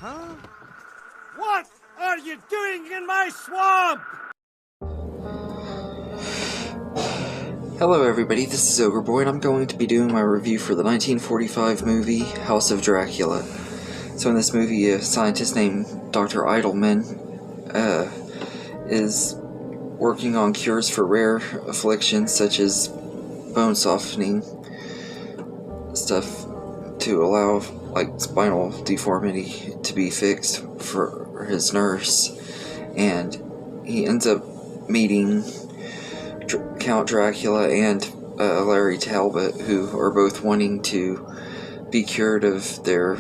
Huh? What are you doing in my swamp? Hello everybody, this is Ogre Boy, and I'm going to be doing my review for the 1945 movie House of Dracula. So in this movie, a scientist named Dr. Eidelman is working on cures for rare afflictions such as bone softening stuff to allow like spinal deformity to be fixed for his nurse, and he ends up meeting Count Dracula and Larry Talbot, who are both wanting to be cured of their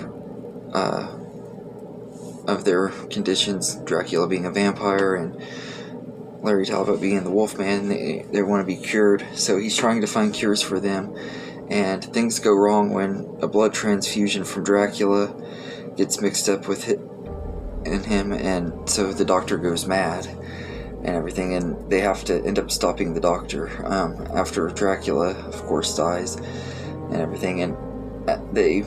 conditions. Dracula being a vampire and Larry Talbot being the Wolfman, they want to be cured. So he's trying to find cures for them, and things go wrong when a blood transfusion from Dracula gets mixed up with it in him, and so the doctor goes mad and everything, and they have to end up stopping the doctor after Dracula, of course, dies and everything. And they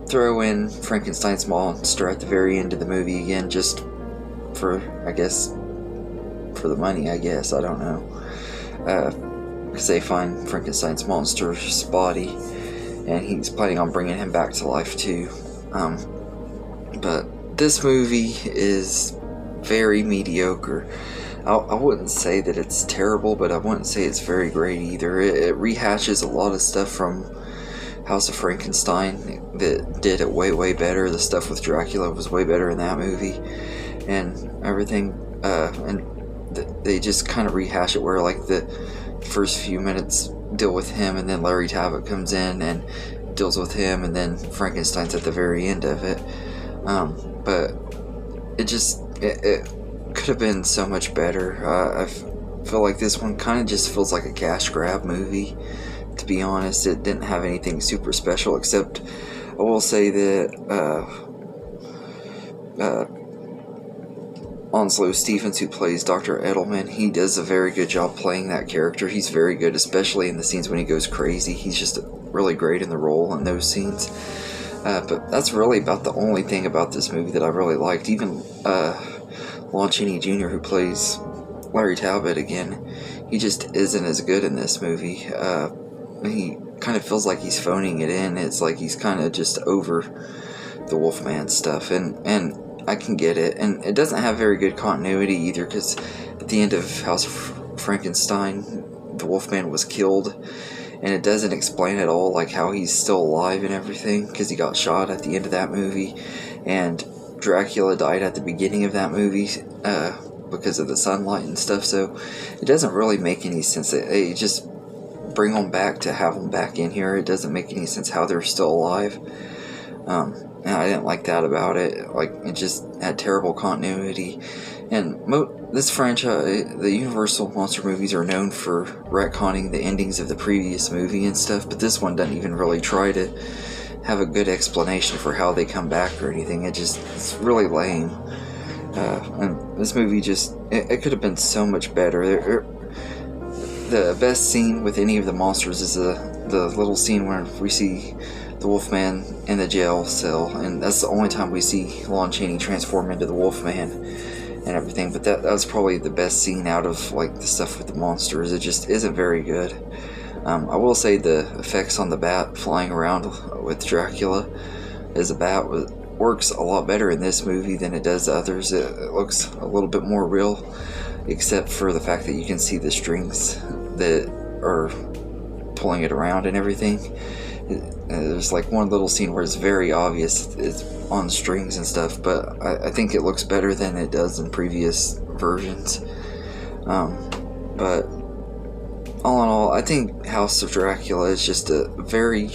throw in Frankenstein's monster at the very end of the movie again, just for, I guess, for the money, I guess, I don't know, because they find Frankenstein's monster's body, and he's planning on bringing him back to life too. But this movie is very mediocre. I wouldn't say that it's terrible, but I wouldn't say it's very great either. It rehashes a lot of stuff from House of Frankenstein that did it way better. The stuff with Dracula was way better in that movie and everything. They just kind of rehash it where like the first few minutes deal with him, and then Larry Talbot comes in and deals with him, and then Frankenstein's at the very end of it. But it could have been so much better. I feel like this one kind of just feels like a cash grab movie, to be honest. It didn't have anything super special, except I will say that Onslow Stevens, who plays Dr. Edelman, he does a very good job playing that character. He's very good, especially in the scenes when he goes crazy. He's just really great in the role in those scenes. But that's really about the only thing about this movie that I really liked. Even Lon Chaney Jr., who plays Larry Talbot again, he just isn't as good in this movie. He kind of feels like he's phoning it in. It's like he's kind of just over the Wolfman stuff, and I can get it. And it doesn't have very good continuity either, because at the end of House of Frankenstein, the Wolfman was killed, and it doesn't explain at all like how he's still alive and everything, because he got shot at the end of that movie, and Dracula died at the beginning of that movie because of the sunlight and stuff. So it doesn't really make any sense. They just bring them back to have them back in here. It doesn't make any sense how they're still alive. And I didn't like that about it. Like, it just had terrible continuity. And this franchise, the Universal monster movies, are known for retconning the endings of the previous movie and stuff, but this one doesn't even really try to have a good explanation for how they come back or anything. It's really lame. And this movie just, it could have been so much better. The best scene with any of the monsters is the little scene where we see the Wolfman in the jail cell, and that's the only time we see Lon Chaney transform into the Wolfman and everything. But that was probably the best scene out of like the stuff with the monsters. It just isn't very good. I will say the effects on the bat flying around with Dracula as a bat works a lot better in this movie than it does others. It looks a little bit more real, except for the fact that you can see the strings that are pulling it around and everything. There's like one little scene where it's very obvious it's on strings and stuff, but I think it looks better than it does in previous versions. But all in all, I think House of Dracula is just a very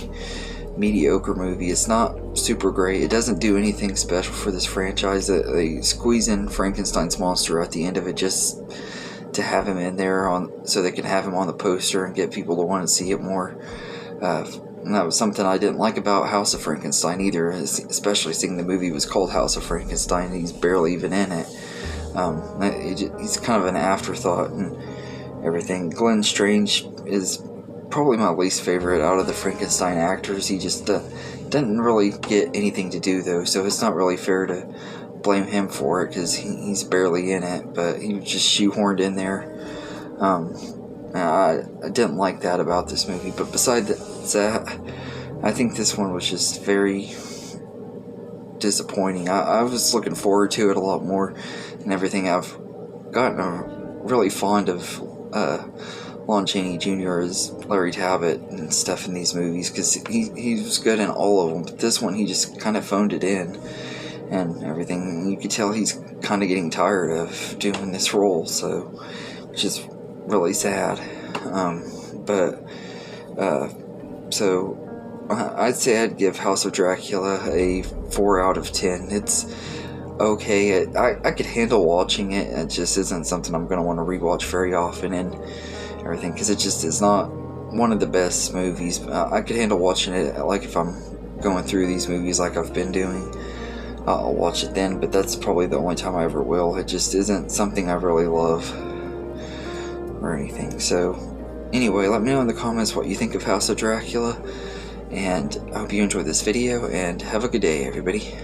mediocre movie. It's not super great. It doesn't do anything special for this franchise. They squeeze in Frankenstein's monster at the end of it just to have him in there so they can have him on the poster and get people to want to see it more. And that was something I didn't like about House of Frankenstein either, especially seeing the movie was called House of Frankenstein. He's barely even in it. He's kind of an afterthought and everything. Glenn Strange is probably my least favorite out of the Frankenstein actors. He Didn't really get anything to do though, so it's not really fair to blame him for it because he's barely in it, but he was just shoehorned in there. I didn't like that about this movie, but besides that, I think this one was just very disappointing. I was looking forward to it a lot more and everything. I've gotten really fond of Lon Chaney Jr. as Larry Talbot and stuff in these movies because he was good in all of them, but this one he just kind of phoned it in and everything. You could tell he's kind of getting tired of doing this role, so which is really sad. So I'd say I'd give House of Dracula a 4 out of 10. It's okay. I could handle watching it. It just isn't something I'm going to want to rewatch very often and everything because it just is not one of the best movies. I could handle watching it like if I'm going through these movies like I've been doing. I'll watch it then, but that's probably the only time I ever will. It just isn't something I really love or anything. So anyway, let me know in the comments what you think of House of Dracula, and I hope you enjoyed this video, and have a good day, everybody.